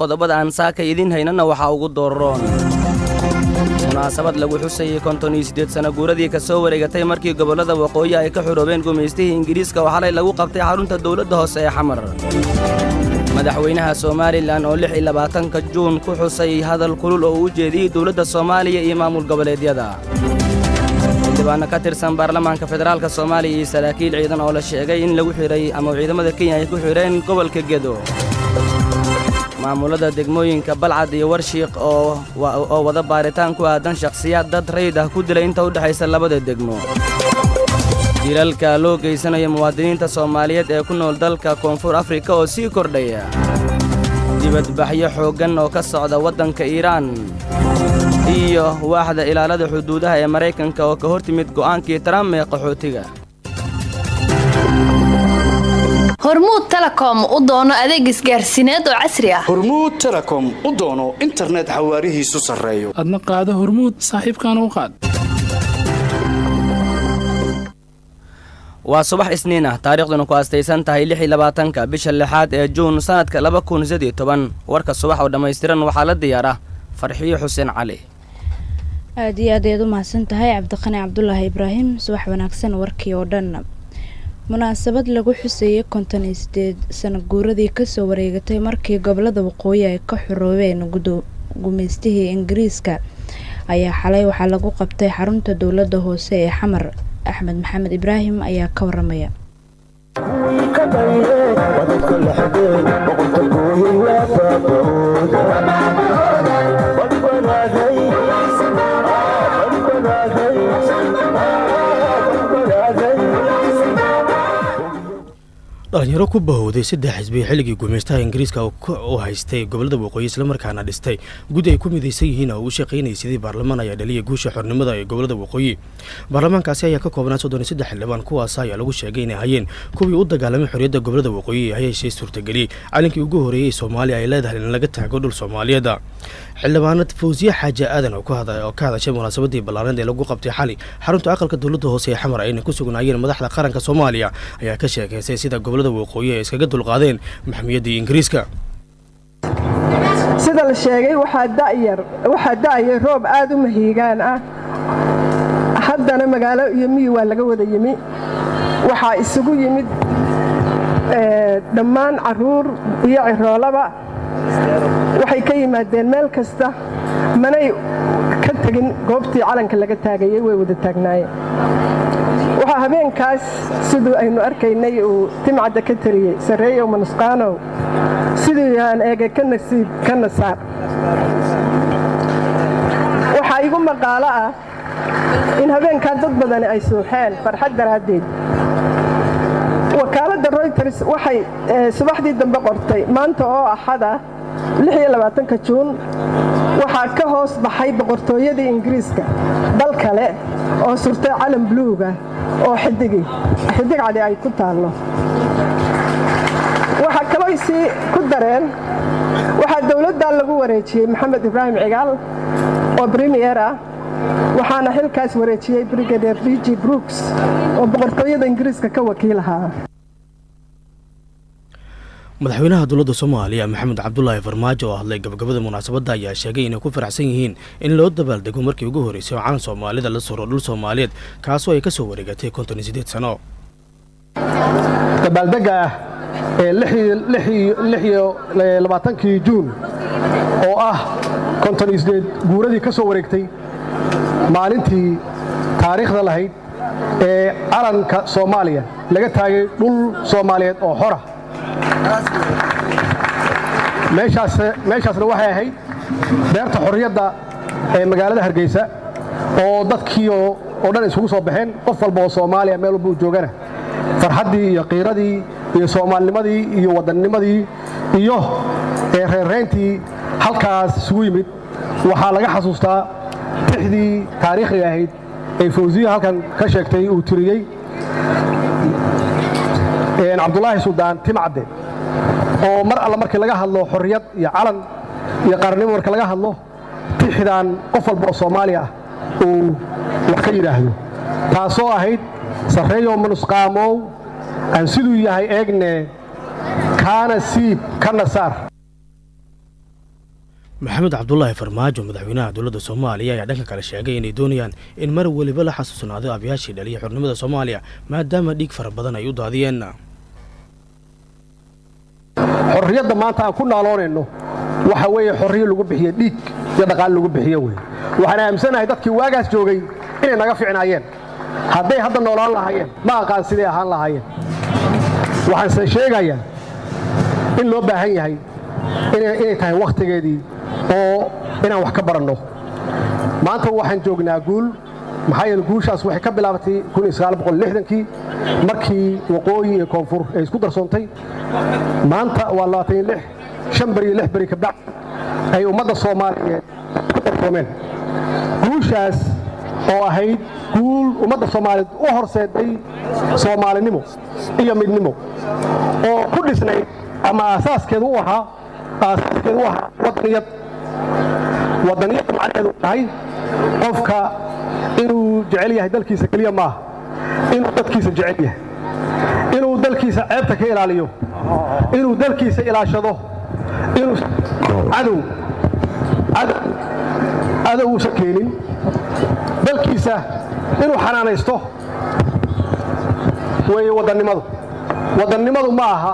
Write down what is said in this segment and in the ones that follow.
qodobada aan saaka idin haynana waxa ugu dooron munaasabad lagu xusayay 58 sano guuradii ka soo wareegatay markii gobolada waqooyi ay ka xoroobeen gumeystihii Ingiriiska oo xalay lagu qabtay xarunta dawladda hoose ee Xamar madaxweynaha Soomaaliland oo 26 Juun ku xusay hadal kulul oo u jeediyay dawladda Soomaaliya iyo maamul goboleedyada dibaana ka tirsan baarlamaanka federaalka Soomaaliya iyo saraakiil ciidan oo la sheegay in lagu xiray ama ciidamada Kenya ay ku xireen gobolka Gedo maamulada degmooyinka Balcad iyo Warshiiq oo wada baaritaan ku aadan shakhsiyaad dad rayd ah ku dilay inta u dhaxaysa labada degmo dilalka loo geysanayo muwaadiniinta Soomaaliyeed ee ku nool dalka Koonfur Afrika oo sii kordhaya dibadbaxyo xooggan oo ka socda waddanka Iiraan iyo waaxda ilaalada xuduudaha ee Mareykanka oo ka hortimid go'aankii Trump ee qaxootiga Hormuud Telecom u doono adeeg isgaarsiineed oo casri ah Hormuud Telecom u doono internet xawaarihiisu sareeyo adna qaado Hormuud saaxiibkana u qaad waa subax isniin ah taariikhduna ku astaysan tahay 26 bisha 6 ee Juun sanadka 2017 warka subax oo dhameystiran waxa la diyaaraa Farxiyo Xuseen Cali aad iyo aad u mahadsan tahay Cabdiqani Cabdullaahi Ibraahim subax wanaagsan warkii oo dhan munaasabad lagu xusayay 58 sano guuradii ka soo wareegatay markii gobolada waqooyi ay ka xoroobeen gumeystihii Ingiriiska ayaa xalay waxa lagu qabtay xarunta dawladda hoose ee Xamar Axmed Maxamed Ibraahim ayaa ka waramaya dhalinyaro ku bahowday 3 xisbi xilligii gumeystaha Ingiriiska oo haystay gobolada waqooyi isla markaana dhistay gud ay ku midaysan yihiin oo u shaqeynayay sidii baarlamaan ayaa dhaliyay guusha xornimada ee gobolada waqooyi baarlamaankaasi ayaa ka koobnaa 33 xildhibaan kuwaas ayaa lagu sheegay inay hayeen kuwii u dagaalamay xorriyadda gobolada waqooyi ee hay'adda suurtageliyay calankii ugu horeeyay Soomaaliya ay leedahay in laga taago dhul Soomaaliyeed xildhibaanad Fawziya Xaaji Aadan oo ka hadashay munaasabadii ballaaran ee lagu qabtay xali xarunta aqalka dawladda hoose ee Xamar ayna ku sugnaayeen madaxda qaranka Soomaaliya ayaa ka sheegaysay sida gobolada waqooyi ay iskaga dulqaadeen maxkamiyadda Ingiriiska sida la sheegay waxa da'ay roob aad u mahiigaan ah haddana magaalo iyo miyi waa laga wada yimi waxa isugu yimid dhammaan caruur iyo ciroolaba waxay ka yimaadeen meel kasta manay ka tagin goobtii calanka laga taagayay way wada taagnaayeen waxa habeenkaas sidoo aynu arkaynay uu timcada ka tariyay sareeyo manusqaano sidoo aan eegay ka nasaar waxa igu maqaalo ah in habeenka dad badan ay suuxeen farxad daraadeed wakaaladda Reuters waxay subaxdii dambe qortay maanta oo axada 26 Juun waxa ka hoos baxay boqortooyadii Ingiriiska dal kale oo surtay calan buluug ah oo xidig cad ay ku taalo waxa kale oo si ku dareen waxa dawladda lagu wareejiyay Maxamed Ibraahim Cigaal oo premier ah waxaana xilkaas wareejiyay Brigadier D.G. Brooks oo boqortooyada Ingiriiska ka wakiil ahaa madaxweynaha dawladda Soomaaliya Maxamed Cabdullaahi Farmaajo oo hadlay gabagabada munaasabadda ayaa sheegay inay ku faraxsan yihiin in loo dabaaldego markii ugu horeysay oo calan Soomaalida la soo dhul Soomaaliyeed kaas oo ay ka soo wareegatay 58 sano dabaaldega ee 26 Juun oo ah 58 guuradii ka soo wareegtay maalintii taariikhda lahayd ee calanka Soomaaliya laga taagay dhul Soomaaliyeed oo xor ah meeshaasna waxay ahayd beerta xorriyadda ee magaalada Hargeysa oo dadkii oo dhan isugu soo baxeen qof walba oo Soomaaliya meel walba joogana farxaddii iyo qiiradii iyo Soomaalnimadii iyo wadanimadii iyo reereyntii halkaas isugu yimid waxaa laga xasuustaa tixdii taariikhiga ahayd ee Fawziya halkan ka sheegtay uu tiriyay Cabdullaahi Suldaan Timcade oo mar alla markii laga hadlo xorriyad iyo calan iyo qaranimo marka laga hadlo tixdan qof walba oo Soomaali ah uu wax ka yiraahdo taasoo ahayd sareeyo manusqaamow aan sidoo yahay eegne kaana siib kana saar maxamed cabdulaahi farmaajo madaxweynaha dowladda soomaaliya ayaa dhanka kale sheegay inay doonayaan in mar weliba la xasuusnaado aabyaashii dhaliya xornimada soomaaliya maadaama dhiig fara badan ay u daadiyeen. xorriyadda maanta aan ku naaloonayno waxa weeye xorriyo lagu bixiye dhiig iyo dhaqaale lagu bixiye wey. waxaan aaminsanahay dadkii waagaas joogay inay naga ficnaayeen. hadday hadda noolaan lahaayeen ma aqaan siday ahaan lahaayeen. waxaanse sheegayaa in loo baahan yahay inay tahay wakhtigeedii oo inaan wax ka baranno. maanta waxaan joognaa guul, maxaa yeele guushaas waxay ka bilaabatay 1960kii markii waqooyi iyo koonfur ay isku darsoontay. maanta waa 26 beri 6 beri kabdhac ay ummadda Soomaaliyeed ku darsoomeen. guushaas oo ahayd guul ummadda Soomaaliyeed u horseeday Soomaalinimo iyo midnimo oo ku dhisnay ama asaaskeedu u ahaa wadaniyad. wadaniyadda macnaheedu tahay qofka inuu jecel yahay dalkiisa keliya maaha, inuu dadkiisa jecel yahay, inuu dalkiisa ceebta ka ilaaliyo, inuu dalkiisa ilaashado, inuu cadow uusan keenin, dalkiisa inuu xanaanaysto weeye wadannimadu. wadannimadu ma aha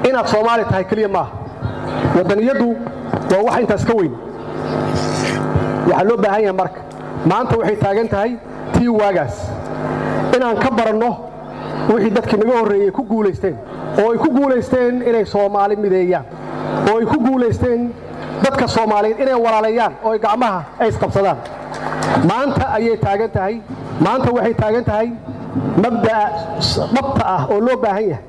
inaad Soomaali tahay keliya maaha. wadaniyaddu waa wax intaas ka weyn. waxaa loo baahan yahay marka maanta waxay taagan tahay tii waagaas inaan ka baranno wixii dadkii naga horreeyey ku guulaysteen, oo ay ku guulaysteen inay Soomaali mideeyaan, oo ay ku guulaysteen dadka Soomaaliyeed inay walaaleeyaan oo ay gacmaha ay isqabsadaan. maanta ayay taagan tahay. maanta waxay taagan tahay mabda'a dhabta ah oo loo baahan yahay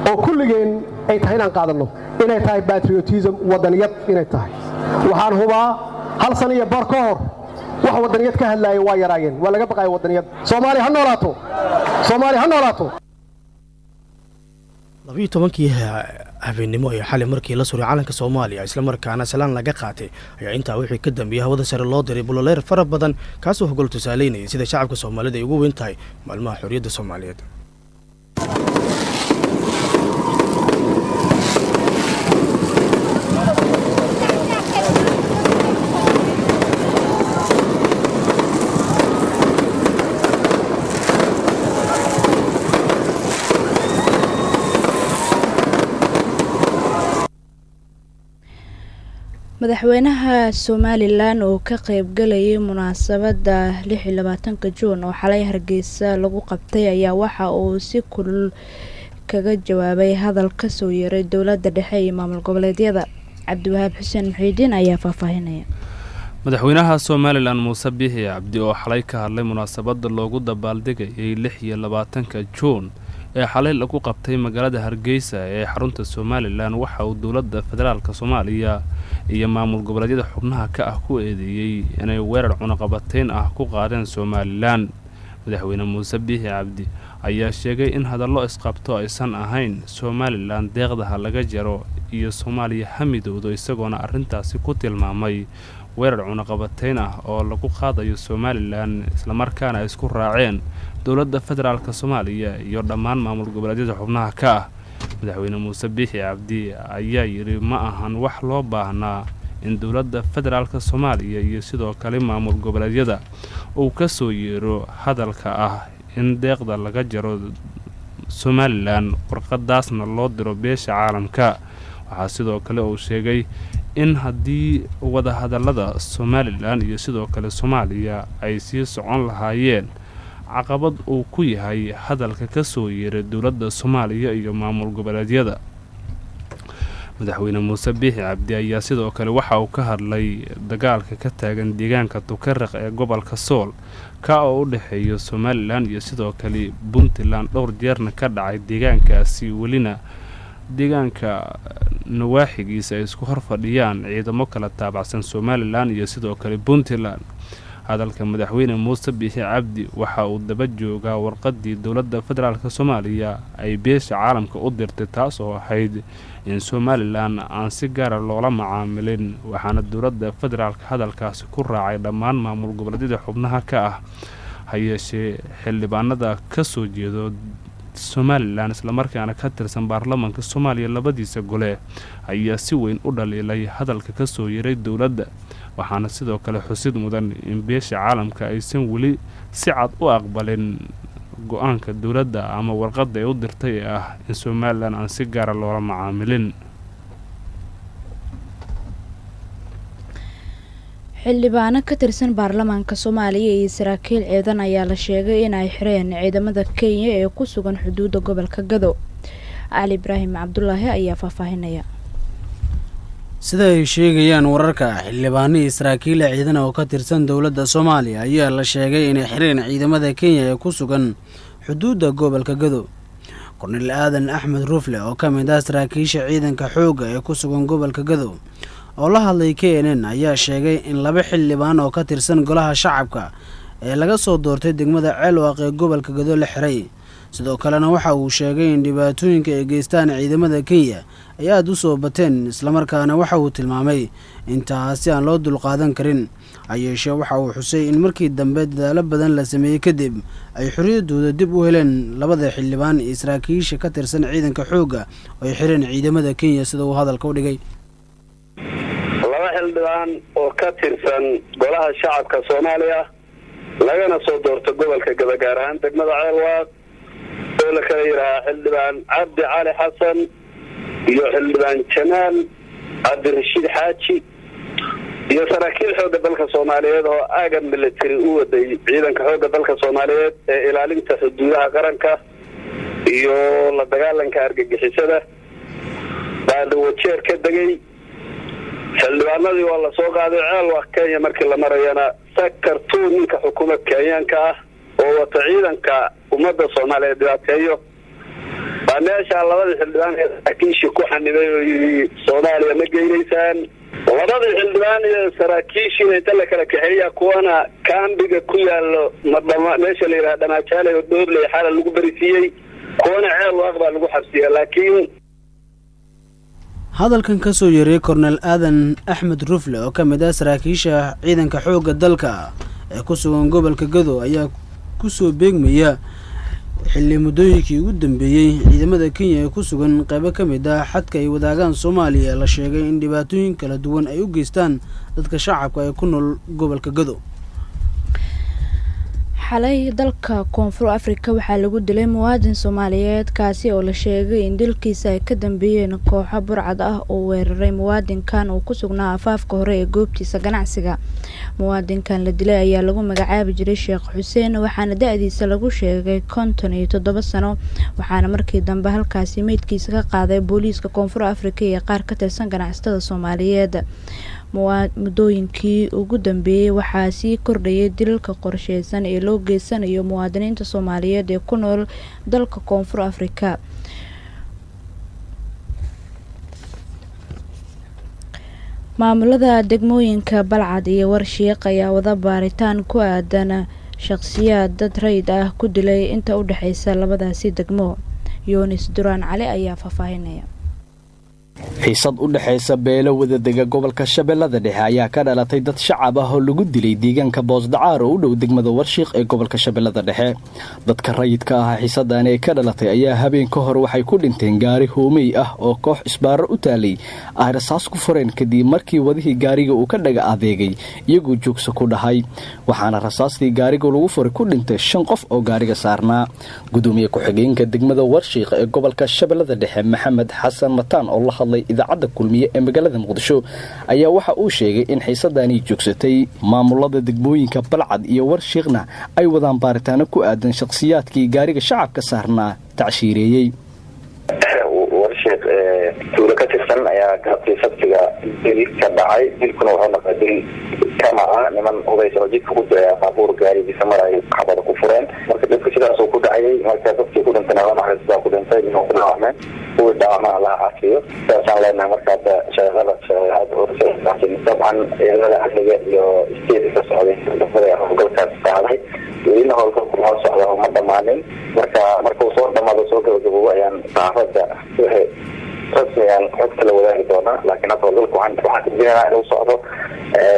oo kulligeen ay tahay inaan qaadanno, inay tahay patriotism, wadaniyad inay tahay. waxaan hubaa hal sano iyo bar ka hor wax wadaniyad ka hadlaayay waa yaraayeen, waa laga baqaaya wadaniyad. Soomaali ha noolaato, Soomaali ha noolaato. 12kii habeenimo ee xalay markii la suray calanka Soomaaliya isla markaana salaan laga qaatay ayaa intaa wixii ka dambeeyay hawada sare loo diray buloleer fara badan kaasoo hogol tusaaleynaya sida shacabka Soomaalida ay ugu weyn tahay maalmaha xorriyadda Soomaaliyeed. madaxweynaha Somaliland oo ka qayb galayay munaasabada 26 Juun oo xalay Hargeysa lagu qabtay ayaa waxa uu si kulul kaga jawaabay hadal ka soo yeeray dowladda dhexe iyo maamul goboleedyada. Cabdiwahaab Xuseen Muxiidiin ayaa faahfaahinaya. madaxweynaha Somaliland Muuse Biixi Cabdi oo xalay ka hadlay munaasabada loogu dabaaldegayay 26 Juun ee xalay lagu qabtay magaalada Hargeysa ee xarunta Somaliland waxa uu dowladda federaalka Soomaaliya iyo maamul goboleedyada xubnaha ka ah ku eedeeyay inay weerar cunaqabateyn ah ku qaadeen Somaliland. madaxweyne Muuse Biixi Cabdi ayaa sheegay in hadallo isqabto aysan ahayn Somaliland deeqdaha laga jaro iyo Soomaaliya hamidoodo, isagoona arrintaasi ku tilmaamay weerar cunaqabateyn ah oo lagu qaadayo Somaliland isla markaana ay isku raaceen dowladda federaalka Soomaaliya iyo dhammaan maamul goboleedyada xubnaha ka ah. madaxweyne Muuse Biixi Cabdi ayaa yiri ma ahan wax loo baahnaa in dowladda federaalka Soomaaliya iyo sidoo kale maamul goboleedyada uu ka soo yeero hadalka ah in deeqda laga jaro Somaliland warqadaasna loo diro beesha caalamka. waxaa sidoo kale uu sheegay in haddii wada hadallada Somaliland iyo sidoo kale Soomaaliya ay sii socon lahaayeen caqabad uu ku yahay hadalka ka soo yeeray dowladda Soomaaliya iyo maamul goboleedyada. madaxweyne Muuse Biixi Cabdi ayaa sidoo kale waxa uu ka hadlay dagaalka ka taagan deegaanka Tukaraq ee gobolka Sool ka oo u dhaxeeya Somaliland iyo sidoo kale Puntland dhowr jeerna ka dhacay deegaankaasi, welina deegaanka nawaaxigiisa ay isku horfadhiyaan ciidamo kala taabacsan Somaliland iyo sidoo kale Puntland. hadalka madaxweyne Muuse Biixi Cabdi waxa uu daba joogaa warqadii dowladda federaalka Soomaaliya ay beesha caalamka u dirtay taas oo ahayd in Somaliland aan si gaar ah loola macaamilin, waxaana dowladda federaalka hadalkaasi ku raacay dhammaan maamul goboleedyada xubnaha ka ah. hayeeshee xildhibaanada ka soo jeedo somalilan islamarkaana ka tirsan baarlamaanka soomaaliya labadiisa gole ayaa si weyn u dhaliilay hadalka ka soo yaray dowladda waxaana sidoo kale xusid mudan in beesha caalamka aysan weli si cad u aqbalin go-aanka dowladda ama warqadda ay u dirtay ee ah in somalilan aan si gaara loola macaamilin. xildhibaano ka tirsan baarlamaanka soomaaliya iyo saraakiil ciidan ayaa la sheegay in ay xireen ciidamada kenya ee ku sugan xuduudda gobolka gado. cali ibraahim cabdulaahi ayaa faahfaahinaya. sida ay sheegayaan wararka xildhibaano iyo saraakiil ciidan oo ka tirsan dowladda soomaaliya ayaa la sheegay inay xireen ciidamada kenya ee ku sugan xuduudda gobolka gado. korneyl aadan axmed rufle oo ka mid ah saraakiisha ciidanka xoogga ee ku sugan gobolka gado oo la hadlay KNN ayaa sheegay in 2 xildhibaan oo ka tirsan golaha shacabka ee laga soo doortay degmada Ceelwaaq ee gobolka Gado la xiray. sidoo kalena waxa uu sheegay in dhibaatooyinka ay geystaan ciidamada Kenya ay aad u soo bateen isla markaana waxa uu tilmaamay intaasi aan loo dulqaadan karin. ayeeshee waxa uu xusay in markii dambe dadaalo badan la sameeyay kadib ay xorriyadooda dib u heleen 2 xildhibaan iyo saraakiisha ka tirsan ciidanka xoogga oo ay xireen ciidamada Kenya sida uu hadalka u dhigay. xildhibaan oo ka tirsan golaha shacabka Soomaaliya lagana soo doorto gobolka Gado gaar ahaan degmada Ceelwaaq oo la kala yiraahdo xildhibaan Cabdi Cali Xasan iyo xildhibaan Jamaal Cabdirashiid Xaaji iyo saraakiil xoogga dalka Soomaaliyeed oo aagan military u waday ciidanka xoogga dalka Soomaaliyeed ee ilaalinta xuduudaha qaranka iyo la dagaalanka argagixisada baada wajeer ka dagay. xildhibaanadii waa la soo qaaday Ceelwaaq Kenya markii la marayana sakartuu ninka xukuumadda Kenyaanka ah oo wata ciidanka ummadda Soomaaliyeed dhibaateeyo baa meesha 2 xildhibaan ee saraakiisha ku xanibay oo yiri Soomaaliya ma geynaysaan. 2 xildhibaan ee saraakiisha inta la kala kaxeeya kuwana kaambiga ku yaalo madama meesha la yiraahdo Dhanaajale oo doobley xal lagu barisiiyay kuwana Ceelwaaq baa lagu xabsiyay. laakiin hadalkan ka soo yaray korneyl aadan axmed rufle oo ka mid ah saraakiisha ciidanka xoogga dalka ee ku sugan gobolka Gado ayaa ku soo beegmaya xilli muddooyinkii ugu dambeeyay ciidamada Kenya ee ku sugan qaybo ka mid ah xadka ay wadaagaan Soomaaliya la sheegay in dhibaatooyin kala duwan ay u geystaan dadka shacabka ee ku nool gobolka Gado. xalay dalka koonfur Afrika waxaa lagu dilay muwaadin Soomaaliyeed kaasi oo la sheegay in dilkiisa ay ka dambeeyeen kooxo burcad ah oo weeraray muwaadinkan oo ku sugnaa afaafka hore ee goobtiisa ganacsiga. muwaadinkan la dilay ayaa lagu magacaabi jiray Sheekh Xuseen waxaana da'diisa lagu sheegay 57 sano waxaana markii dambe halkaasi meydkiisa ka qaaday booliiska koonfur Afrika iyo qaar ka tirsan ganacsatada Soomaaliyeed. muddooyinkii ugu dambeeyay waxaa sii kordhayay dilalka qorsheysan ee loo geysanayo muwaadiniinta Soomaaliyeed ee ku nool dalka koonfur Afrika. maamulada degmooyinka Balcad iyo Warshiiq ayaa wada baaritaan ku aadan shakhsiyaad dad rayd ah ku dilay inta u dhaxaysa labadaasi degmo. Yoonis Duraan Cali ayaa faahfaahinaya. xiisad u dhaxaysa beelo wadadega gobolka Shabeellada Dhexe ayaa ka dhalatay dad shacab ah oo lagu dilay deegaanka Boosdacaar oo u dhow degmada Warshiiq ee gobolka Shabeellada Dhexe. dadka rayidka ah xiisadan ee ka dhalatay ayaa habeen ka hor waxay ku dhinteen gaari hoomey ah oo koox isbaaro u taalay ay rasaas ku fureen kadib markii wadihii gaariga uu ka dhaga adeegay iyagoo joogso ku dhahay waxaana rasaastii gaariga lagu furay ku dhintay 5 qof oo gaariga saarnaa. gudoomiye ku-xigeenka degmada Warshiiq ee gobolka Shabeellada Dhexe Maxamed Xasan Mataan oo la hadlay idaacada kulmiye ee magaalada Muqdisho ayaa waxa uu sheegay in xiisadani joogsatay maamulada degmooyinka Balcad iyo Warshiiqna ay wadaan baaritaano ku aadan shakhsiyaadkii gaariga shacabka saarnaa tacshiireeyay. Warshiiq tuulo ka tirsan ayaa gaabtay sabtiga dilka dhacay dilkuna wuxuu noqday kama niman odayso jidka ku daya baabuur gaarigiisa maray xabada ku fureen marka dadka sidaas uu ku dhacay marka dadkii ku dhintay waxa sida ku dhintay inuu ku dhacay uu dhaama la caafiyo saan leenahay marka shaqada طبعا ilaa xilliga iyo isteedka socday dadka hawlgalkaas qaaday iyana hawlgalku waa socda ma dhamaanin marka uu soo dhamaado soo gabagabo ayaan saafada wixii rasmiyan xogta la wadaagi doona laakiin hadda hawlgalku waxaan diidanaa inuu socdo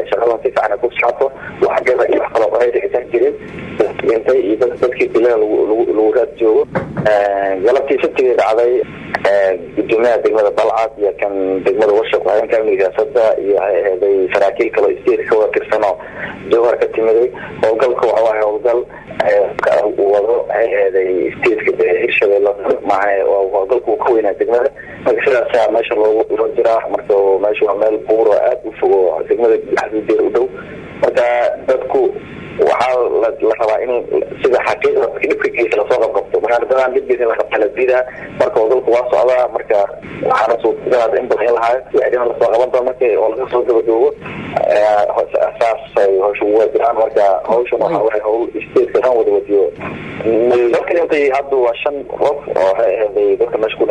shaqadan si fiican ku socoto waxa gaba iyo qalab ay dhigan jirin intay iyo dadkii bilaa lagu halkaas joogo galabtii sabtigii dhacday gudoomiyaha degmada balcad iyo kan degmada warshiq haweenka amniga siyaasadda iyo hay-aday saraakiil kale state ka wada tirsanoo jowhar ka timiday howlgalka waxa waaye howlgal wado hay-aday stateka hirshabelle maaha howlgalka uu ka weynaa degmada marka sidaasaa meesha loo jiraa marka meesha waa meel buur oo aad u fogo degmada xasuudeer u dhow marka dadku waxaa la rabaa in sida xaqiiqda dhibka geesa lasoo qabqabto marka dadaan dhibgeesa la qabta la diidaa marka howlgalku waa socdaa marka waxaana suurtagalaada in badan in lahaayo si cidina lasoo qaban doono marka oo laga soo dabadoogo saasay hawsha ugu jiraan marka hawshan waxa waaye hawl stateka dhan wada wadiyo dadka intay hadda waa 5 qof oo hay-aday dadka meesha ku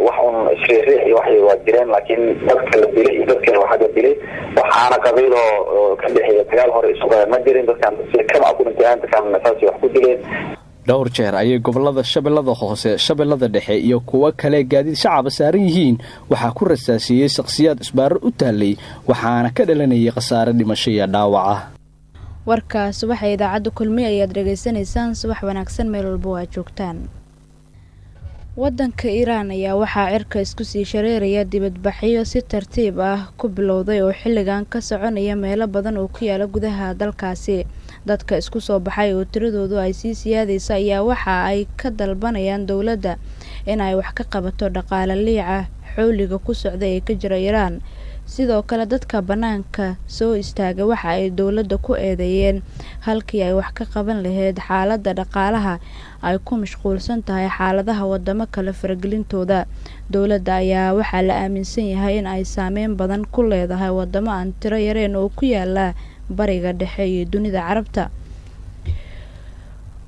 wax un isriix iyo waxay waa jireen laakiin dadka la dilay iyo dadka waxaa la dilay waxaana qabiil oo ka dhexeeya dagaal hore isugu ma jirin dadkan si kama ku intaan dadkan nafaasi wax ku dileen dhowr jeer ayay gobolada Shabeellada Hoose, Shabeellada Dhexe iyo kuwa kale gaadiid shacab saaran yihiin waxaa ku rasaasiyay shakhsiyaad isbaar u taalay waxaana ka dhalanayay khasaare dhimasho iyo dhaawac ah. warkaas waxa idaacadu kulmi ayaad dhageysanaysaan subax wanaagsan meel walba waa joogtaan. wadanka Iran ayaa waxaa cirka isku sii shareeraya dibadbaxyo si tartiib ah ku bilowday oo xilligan ka soconaya meelo badan oo ku yaala gudaha dalkaasi. dadka isku soo baxay oo tiradoodu ay sii siyaadaysa ayaa waxa ay ka dalbanayaan dawladda in ay wax ka qabato dhaqaale liica xooliga ku socda ee ka jira Iran. sidoo kale dadka banaanka soo istaaga waxa ay dawladda ku eedeeyeen halkii ay wax ka qaban lahayd xaaladda dhaqaalaha ay ku mashquulsan tahay xaaladaha wadamo kale faragelintooda. dawladda ayaa waxaa la aaminsan yahay in ay saameyn badan ku leedahay wadamo aan tiro yareen oo ku yaala bariga dhexe iyo dunida carabta.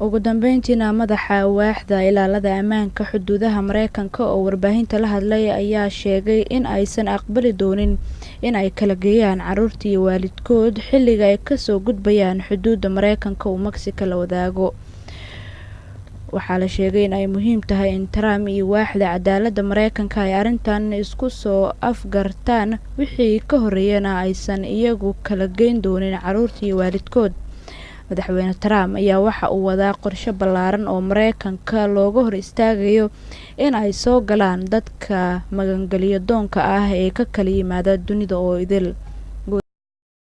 ugu dambeyntiina madaxa waaxda ilaalada ammaanka xuduudaha Mareykanka oo warbaahinta la hadlay ayaa sheegay in aysan aqbali doonin in ay kala geeyaan carruurtii waalidkood xilliga ay ka soo gudbayaan xuduudda Mareykanka oo Mexico la wadaago. waxaa la sheegay in ay muhiim tahay in Trump iyo waaxda cadaaladda Mareykanka ay arrintan isku soo afgartaan wixii ka horeeyana aysan iyagu kala geyn doonin carruurtii waalidkood. madaxweyne Trump ayaa waxa uu wadaa qorshe ballaaran oo Mareykanka looga hor istaagayo in ay soo galaan dadka magangeliyo doonka ah ee ka kala yimaada dunida oo idil.